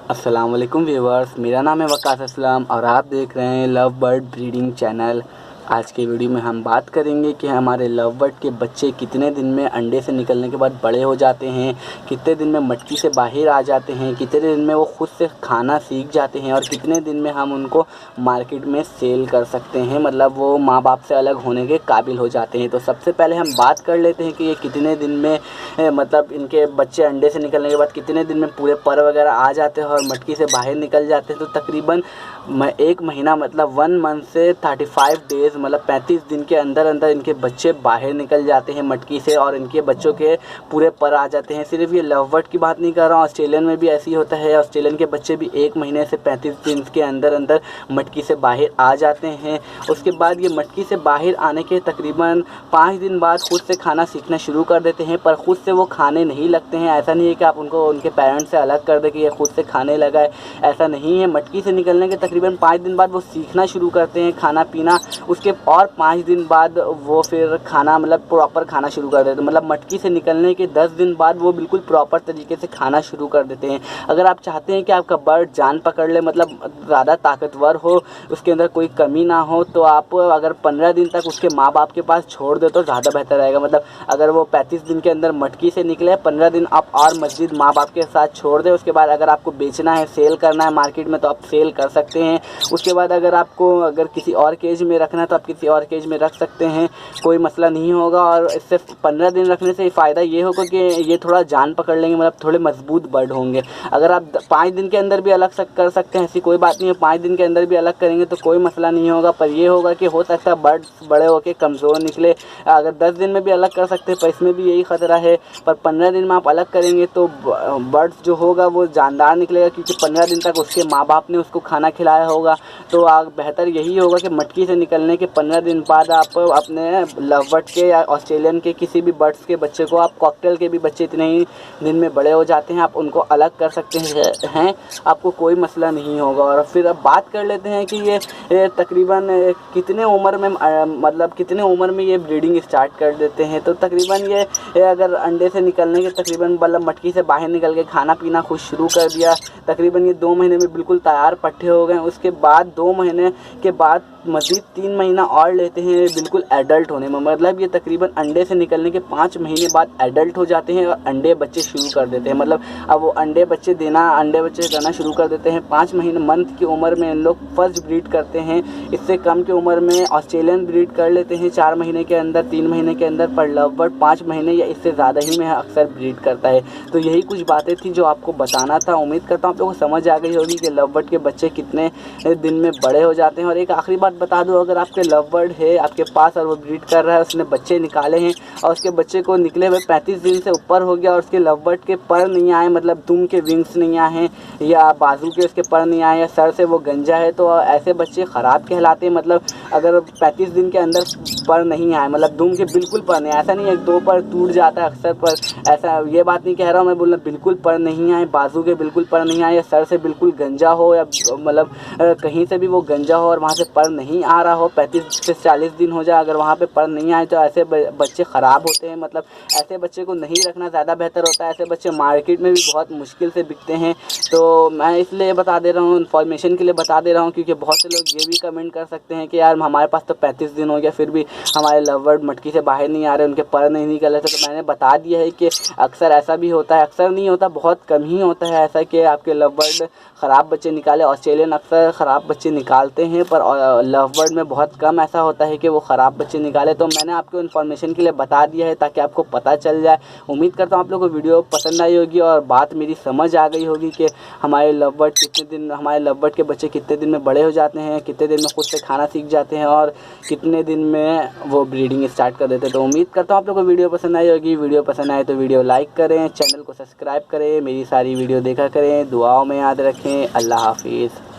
अस्सलाम वालेकुम व्यूअर्स, मेरा नाम है वकास असलम और आप देख रहे हैं लव बर्ड ब्रीडिंग चैनल। आज के वीडियो में हम बात करेंगे कि हमारे लव बर्ड के बच्चे कितने दिन में अंडे से निकलने के बाद बड़े हो जाते हैं, कितने दिन में मटकी से बाहर आ जाते हैं, कितने दिन में वो खुद से खाना सीख जाते हैं और कितने दिन में हम उनको मार्केट में सेल कर सकते हैं, मतलब वो माँ बाप से अलग होने के काबिल हो जाते हैं। तो सबसे पहले हम बात कर लेते हैं कि ये कितने दिन में मतलब इनके बच्चे अंडे से निकलने के बाद कितने दिन में पूरे पर वगैरह आ जाते हैं और मटकी से बाहर निकल जाते हैं। तो तकरीबन एक महीना मतलब 1 मंथ से 35 डेज़ मतलब 35 दिन के अंदर अंदर इनके बच्चे बाहर निकल जाते हैं मटकी से और इनके बच्चों के पूरे पर आ जाते हैं। सिर्फ ये लव बर्ड की बात नहीं कर रहा हूँ, ऑस्ट्रेलियन में भी ऐसे ही होता है। ऑस्ट्रेलियन के बच्चे भी 1 महीने से 35 दिन के अंदर अंदर मटकी से बाहर आ जाते हैं। उसके बाद ये मटकी से बाहर आने के तकरीबन 5 दिन बाद खुद से खाना सीखना शुरू कर देते हैं, पर खुद से वो खाने नहीं लगते हैं। ऐसा नहीं है कि आप उनको उनके पेरेंट्स से अलग कर दें कि ये खुद से खाने लगा है, ऐसा नहीं है। मटकी से निकलने के तकरीबन 5 दिन बाद वो सीखना शुरू करते हैं खाना पीना। उसके और 5 दिन बाद वो फिर खाना मतलब प्रॉपर खाना शुरू कर देते हैं। मतलब मटकी से निकलने के 10 दिन बाद वो बिल्कुल प्रॉपर तरीके से खाना शुरू कर देते हैं। अगर आप चाहते हैं कि आपका बर्ड जान पकड़ ले, मतलब ज़्यादा ताकतवर हो, उसके अंदर कोई कमी ना हो, तो आप अगर 15 दिन तक उसके माँ बाप के पास छोड़ दे तो ज़्यादा बेहतर रहेगा। मतलब अगर वो 35 दिन के अंदर मटकी से निकले, 15 दिन आप और मस्जिद माँ बाप के साथ छोड़ दें। उसके बाद अगर आपको बेचना है, सेल करना है मार्केट में, तो आप सेल कर सकते हैं। उसके बाद अगर किसी और केज में रखना है तो आप किसी और केज में रख सकते हैं, कोई मसला नहीं होगा। और इससे 15 दिन रखने से फ़ायदा ये होगा कि ये थोड़ा जान पकड़ लेंगे, मतलब थोड़े मजबूत बर्ड होंगे। अगर आप 5 दिन के अंदर भी अलग कर सकते हैं, ऐसी कोई बात नहीं है। 5 दिन के अंदर भी अलग करेंगे तो कोई मसला नहीं होगा, पर ये होगा कि हो सकता है बर्ड बड़े होकर कमज़ोर निकले। अगर 10 दिन में भी अलग कर सकते हैं, पर इसमें भी यही ख़तरा है। पर 15 दिन में आप अलग करेंगे तो बर्ड्स जो होगा वो जानदार निकलेगा, क्योंकि 15 दिन तक उसके माँ बाप ने उसको खाना खिलाया होगा। तो बेहतर यही होगा कि मटकी से निकलने के 15 दिन बाद आप अपने लव बर्ड के या ऑस्ट्रेलियन के किसी भी बर्ड्स के बच्चे को, आप कॉकटेल के भी बच्चे इतने ही दिन में बड़े हो जाते हैं, आप उनको अलग कर सकते हैं, आपको कोई मसला नहीं होगा। और फिर अब बात कर लेते हैं कि ये तकरीबन कितने उम्र में मतलब कितने उम्र में ये ब्रीडिंग स्टार्ट कर देते हैं। तो तकरीबन ये अगर अंडे से निकलने के तकरीबन मतलब मटकी से बाहर निकल के खाना पीना खुद शुरू कर दिया, तकरीबन ये 2 महीने में बिल्कुल तैयार पट्टे हो गए। उसके बाद 2 महीने के बाद मज़ीद 3 महीना और लेते हैं बिल्कुल एडल्ट होने में। मतलब ये तकरीबन अंडे से निकलने के 5 महीने बाद एडल्ट हो जाते हैं और अंडे बच्चे शुरू कर देते हैं। मतलब अब वो अंडे बच्चे करना शुरू कर देते हैं। 5 महीने मंथ की उम्र में इन लोग फर्स्ट ब्रीड करते हैं। इससे कम की उम्र में ऑस्ट्रेलियन ब्रीड कर लेते हैं 4 महीने के अंदर, 3 महीने के अंदर। पर लव बर्ड 5 महीने या इससे ज़्यादा ही में अक्सर ब्रीड करता है। तो यही कुछ बातें थी जो आपको बताना था। उम्मीद करता हूँ आप लोगों को समझ आ गई होगी कि लव बर्ड के बच्चे कितने दिन में बड़े हो जाते हैं। और एक आखिरी बात बता दूं, अगर आपके लव बर्ड है आपके पास और वो ब्रीड कर रहा है, उसने बच्चे निकाले हैं और उसके बच्चे को निकले हुए 35 दिन से ऊपर हो गया और उसके लव बर्ड के पर नहीं आए, मतलब दुम के विंग्स नहीं आए हैं या बाजू के उसके पर नहीं आए या सर से वो गंजा है, तो ऐसे बच्चे ख़राब कहलाते हैं। मतलब अगर 35 दिन के अंदर पर नहीं आए, मतलब दुम के बिल्कुल पर नहीं, ऐसा नहीं है 2 पर टूट जाता है अक्सर, पर ऐसा ये बात नहीं कह रहा हूँ मैं, बोलना बिल्कुल पर नहीं आए, बाजू के बिल्कुल पर नहीं आए या सर से बिल्कुल गंजा हो या मतलब कहीं से भी वो गंजा हो और वहाँ से पर नहीं आ रहा हो, 35 से 40 दिन हो जाए, अगर वहाँ पे पर नहीं आए तो ऐसे बच्चे ख़राब होते हैं। मतलब ऐसे बच्चे को नहीं रखना ज़्यादा बेहतर होता है। ऐसे बच्चे मार्केट में भी बहुत मुश्किल से बिकते हैं। तो मैं इसलिए बता दे रहा हूँ, इन्फॉर्मेशन के लिए बता दे रहा हूँ, क्योंकि बहुत से लोग ये भी कमेंट कर सकते हैं कि यार हमारे पास तो 35 दिन हो गया फिर भी हमारे लव बर्ड मटकी से बाहर नहीं आ रहे, उनके पर नहीं निकल रहे। तो मैंने बता दिया है कि अक्सर ऐसा भी होता है, अक्सर नहीं होता, बहुत कम ही होता है ऐसा कि आपके लव बर्ड ख़राब बच्चे निकाले। ऑस्ट्रेलियन अक्सर ख़राब बच्चे निकालते हैं, पर लव बर्ड में बहुत कम ऐसा होता है कि वो ख़राब बच्चे निकाले। तो मैंने आपको इन्फॉर्मेशन के लिए बता दिया है ताकि आपको पता चल जाए। उम्मीद करता हूँ आप लोगों को वीडियो पसंद आई होगी और बात मेरी समझ आ गई होगी कि हमारे लव बर्ड के बच्चे कितने दिन में बड़े हो जाते हैं, कितने दिन में खुद से खाना सीख जाते हैं और कितने दिन में वो ब्रीडिंग स्टार्ट कर देते हैं। तो उम्मीद करता हूँ आप लोगों को वीडियो पसंद आई होगी। वीडियो पसंद आए तो वीडियो लाइक करें, चैनल को सब्सक्राइब करें, मेरी सारी वीडियो देखा करें, दुआओं में याद रखें। अल्लाह हाफिज़।